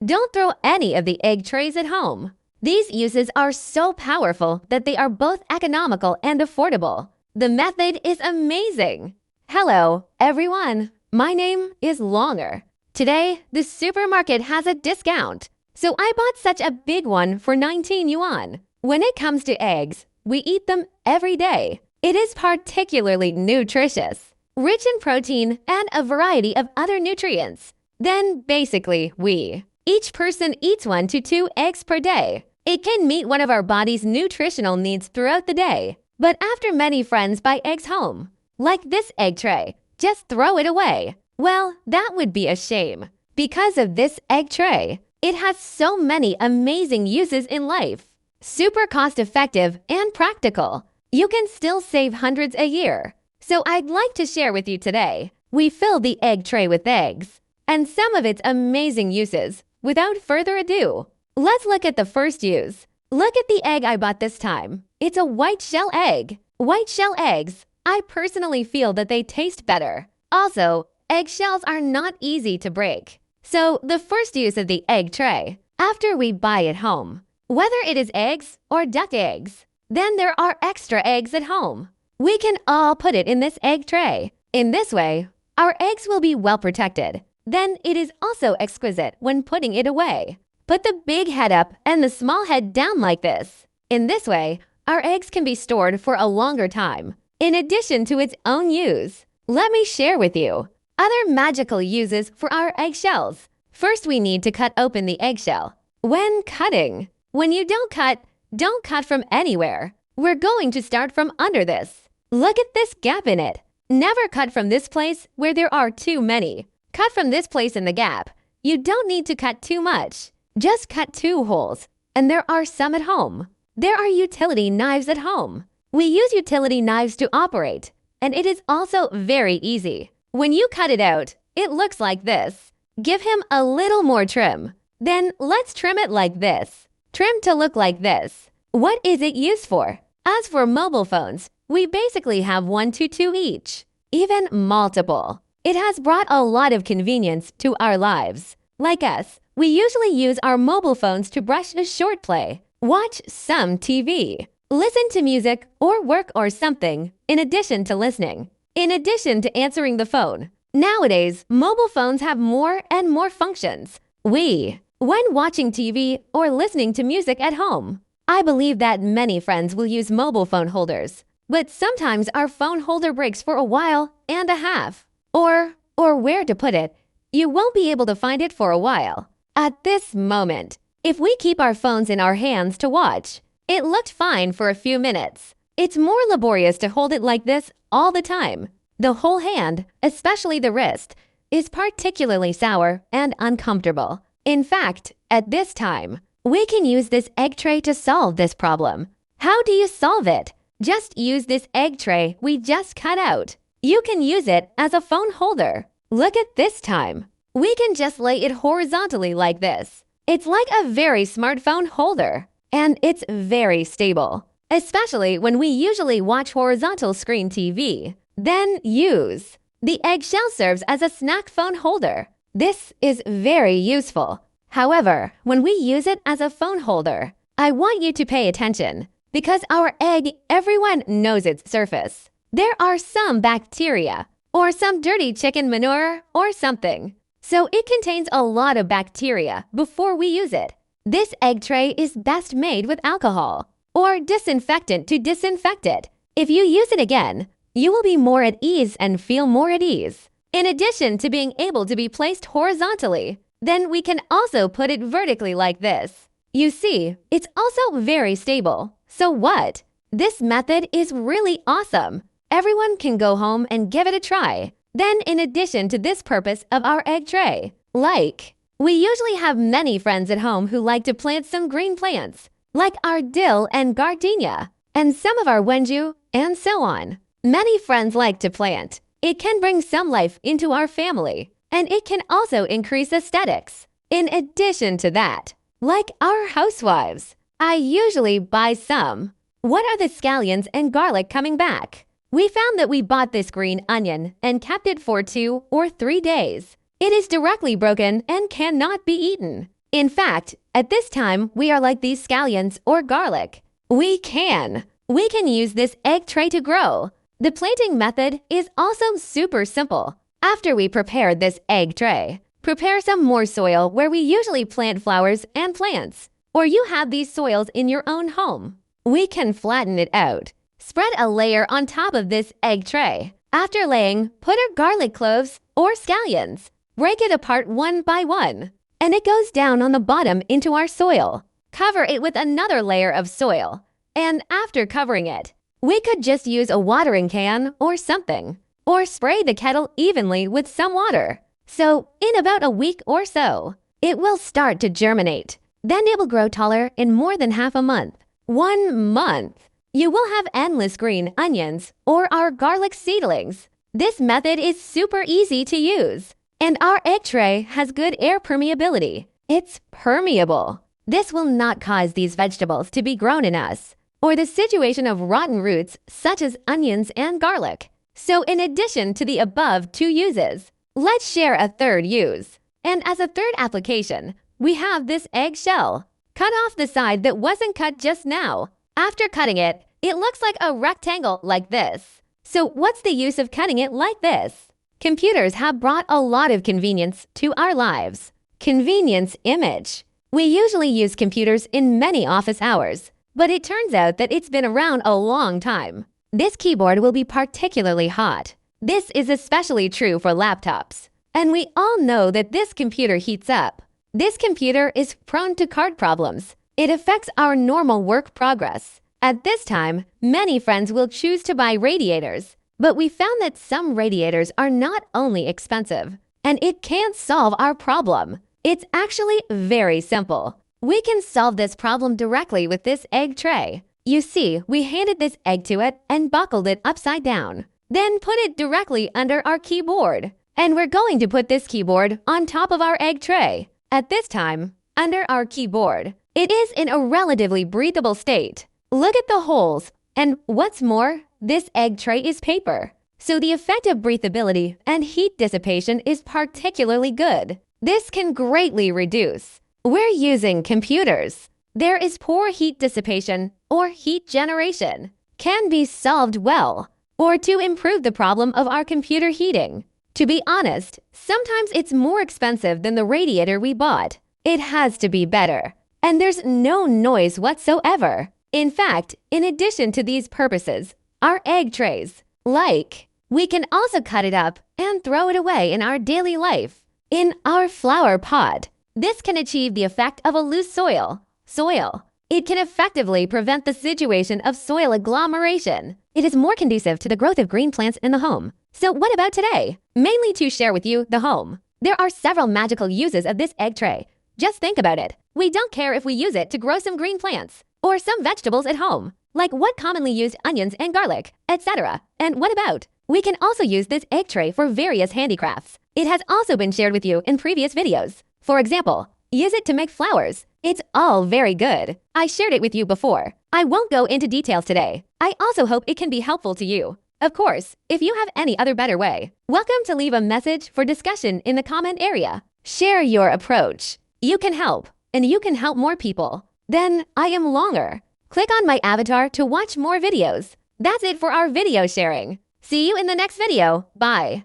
Don't throw any of the egg trays at home. These uses are so powerful that they are both economical and affordable. The method is amazing. Hello, everyone. My name is Longer. Today, the supermarket has a discount, so I bought such a big one for 19 yuan. When it comes to eggs, we eat them every day. It is particularly nutritious, rich in protein and a variety of other nutrients. Then, basically, each person eats 1 to 2 eggs per day. It can meet one of our body's nutritional needs throughout the day. But after many friends buy eggs home, like this egg tray, just throw it away. Well, that would be a shame. Because of this egg tray, it has so many amazing uses in life. Super cost-effective and practical. You can still save hundreds a year. So I'd like to share with you today. We fill the egg tray with eggs and some of its amazing uses. Without further ado, let's look at the first use. Look at the egg I bought this time. It's a white shell egg. White shell eggs, I personally feel that they taste better. Also, eggshells are not easy to break. So the first use of the egg tray, after we buy it home, whether it is eggs or duck eggs, then there are extra eggs at home. We can all put it in this egg tray. In this way, our eggs will be well protected. Then it is also exquisite when putting it away. Put the big head up and the small head down like this. In this way, our eggs can be stored for a longer time. In addition to its own use, let me share with you other magical uses for our eggshells. First, we need to cut open the eggshell. When cutting, when you don't cut from anywhere. We're going to start from under this. Look at this gap in it. Never cut from this place where there are too many. Cut from this place in the gap. You don't need to cut too much. Just cut 2 holes. And there are some at home. There are utility knives at home. We use utility knives to operate, and it is also very easy. When you cut it out, it looks like this. Give him a little more trim. Then let's trim it like this. Trim to look like this. What is it used for? As for mobile phones, we basically have 1 to 2 each, even multiple. It has brought a lot of convenience to our lives. Like us, we usually use our mobile phones to brush a short play, watch some TV, listen to music or work or something, in addition to listening, in addition to answering the phone. Nowadays, mobile phones have more and more functions. When watching TV or listening to music at home, I believe that many friends will use mobile phone holders, but sometimes our phone holder breaks for a while and a half. Or where to put it, you won't be able to find it for a while. At this moment, if we keep our phones in our hands to watch, it looked fine for a few minutes. It's more laborious to hold it like this all the time. The whole hand, especially the wrist, is particularly sour and uncomfortable. In fact, at this time, we can use this egg tray to solve this problem. How do you solve it? Just use this egg tray we just cut out. You can use it as a phone holder. Look at this time. We can just lay it horizontally like this. It's like a very smartphone holder, and it's very stable, especially when we usually watch horizontal screen TV. Then use. The eggshell serves as a snack phone holder. This is very useful. However, when we use it as a phone holder, I want you to pay attention because our egg, everyone knows its surface. There are some bacteria or some dirty chicken manure or something. So it contains a lot of bacteria before we use it. This egg tray is best made with alcohol or disinfectant to disinfect it. If you use it again, you will be more at ease and feel more at ease. In addition to being able to be placed horizontally, then we can also put it vertically like this. You see, it's also very stable. So what? This method is really awesome. Everyone can go home and give it a try. Then in addition to this purpose of our egg tray, we usually have many friends at home who like to plant some green plants, like our dill and gardenia, and some of our wenju, and so on. Many friends like to plant. It can bring some life into our family, and it can also increase aesthetics. In addition to that, like our housewives, I usually buy some. What are the scallions and garlic coming back? We found that we bought this green onion and kept it for 2 or 3 days. It is directly broken and cannot be eaten. In fact, at this time, we are like these scallions or garlic. We can use this egg tray to grow. The planting method is also super simple. After we prepare this egg tray, prepare some more soil where we usually plant flowers and plants, or you have these soils in your own home. We can flatten it out. Spread a layer on top of this egg tray. After laying, put our garlic cloves or scallions. Break it apart one by one, and it goes down on the bottom into our soil. Cover it with another layer of soil, and after covering it, we could just use a watering can or something, or spray the kettle evenly with some water. So, in about a week or so, it will start to germinate. Then it will grow taller in more than half a month. 1 month. You will have endless green onions or our garlic seedlings. This method is super easy to use. And our egg tray has good air permeability. It's permeable. This will not cause these vegetables to be grown in us, or the situation of rotten roots such as onions and garlic. So in addition to the above 2 uses, let's share a third use. And as a third application, we have this egg shell. Cut off the side that wasn't cut just now. After cutting it, it looks like a rectangle like this. So what's the use of cutting it like this? Computers have brought a lot of convenience to our lives. Convenience image. We usually use computers in many office hours, but it turns out that it's been around a long time. This keyboard will be particularly hot. This is especially true for laptops. And we all know that this computer heats up. This computer is prone to card problems. It affects our normal work progress. At this time, many friends will choose to buy radiators. But we found that some radiators are not only expensive, and it can't solve our problem. It's actually very simple. We can solve this problem directly with this egg tray. You see, we handed this egg to it and buckled it upside down. Then put it directly under our keyboard. And we're going to put this keyboard on top of our egg tray. At this time, under our keyboard, it is in a relatively breathable state. Look at the holes. And what's more, this egg tray is paper, so the effect of breathability and heat dissipation is particularly good. This can greatly reduce. We're using computers. There is poor heat dissipation or heat generation. Can be solved well, or to improve the problem of our computer heating. To be honest, sometimes it's more expensive than the radiator we bought. It has to be better, and there's no noise whatsoever. In fact, in addition to these purposes, our egg trays, we can also cut it up and throw it away in our daily life. In our flower pot, this can achieve the effect of a loose soil. It can effectively prevent the situation of soil agglomeration. It is more conducive to the growth of green plants in the home. So what about today? Mainly to share with you the home. There are several magical uses of this egg tray. Just think about it. We don't care if we use it to grow some green plants or some vegetables at home, like what commonly used onions and garlic, etc. And what about? We can also use this egg tray for various handicrafts. It has also been shared with you in previous videos. For example, use it to make flowers. It's all very good. I shared it with you before. I won't go into details today. I also hope it can be helpful to you. Of course, if you have any other better way, welcome to leave a message for discussion in the comment area. Share your approach. You can help, and you can help more people. Then I am longer. Click on my avatar to watch more videos. That's it for our video sharing. See you in the next video. Bye.